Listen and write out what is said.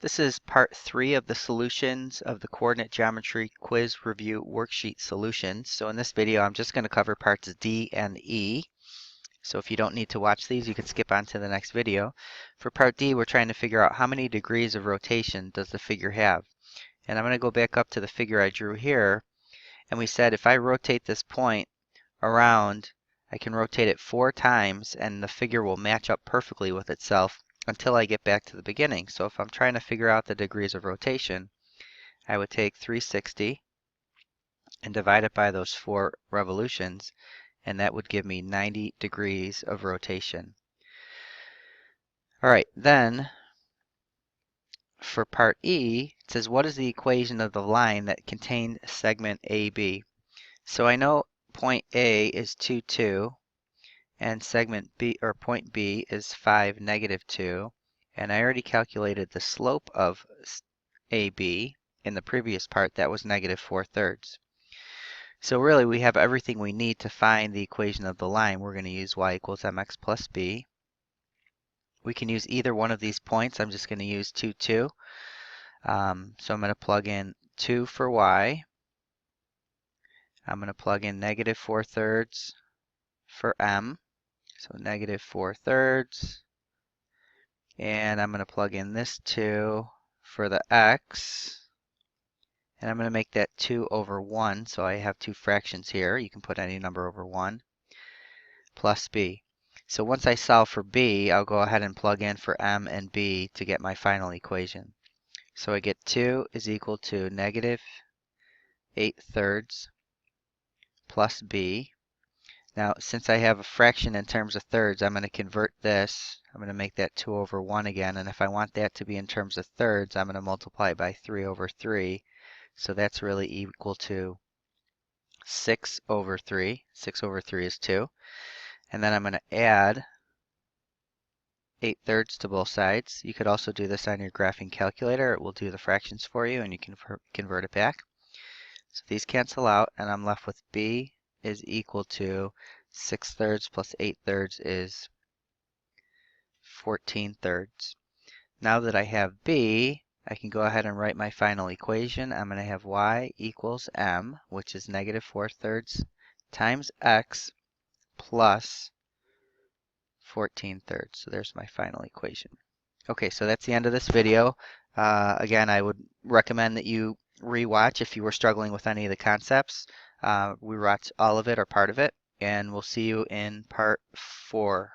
This is part 3 of the solutions of the coordinate geometry quiz review worksheet solutions. So in this video, I'm just going to cover parts D and E. So if you don't need to watch these, you can skip on to the next video. For part D, we're trying to figure out how many degrees of rotation does the figure have. And I'm going to go back up to the figure I drew here. And we said if I rotate this point around, I can rotate it 4 times and the figure will match up perfectly with itself until I get back to the beginning. So if I'm trying to figure out the degrees of rotation, I would take 360 and divide it by those 4 revolutions, and that would give me 90 degrees of rotation. Alright, then for part E, it says what is the equation of the line that contained segment AB? So I know point A is 2, 2. And segment B, or point B, is 5, -2. And I already calculated the slope of AB in the previous part. That was -4/3. So really we have everything we need to find the equation of the line. We're going to use y equals mx plus b. We can use either one of these points. I'm just going to use 2, 2. So I'm going to plug in 2 for y. I'm going to plug in -4/3 for m. So -4/3, and I'm going to plug in this 2 for the x, and I'm going to make that 2 over 1, so I have 2 fractions here. You can put any number over 1, plus b. So once I solve for b, I'll go ahead and plug in for m and b to get my final equation. So I get 2 is equal to -8/3 plus b. Now, since I have a fraction in terms of thirds, I'm going to convert this. I'm going to make that 2 over 1 again. And if I want that to be in terms of thirds, I'm going to multiply by 3 over 3. So that's really equal to 6 over 3. 6 over 3 is 2. And then I'm going to add 8/3 to both sides. You could also do this on your graphing calculator. It will do the fractions for you, and you can convert it back. So these cancel out, and I'm left with b is equal to 6/3 plus 8/3 is 14/3. Now that I have b, I can go ahead and write my final equation. I'm going to have y equals m, which is -4/3 times x plus 14/3. So there's my final equation. Okay, so that's the end of this video. Again, I would recommend that you rewatch if you were struggling with any of the concepts. We watch all of it or part of it, and we'll see you in part 4.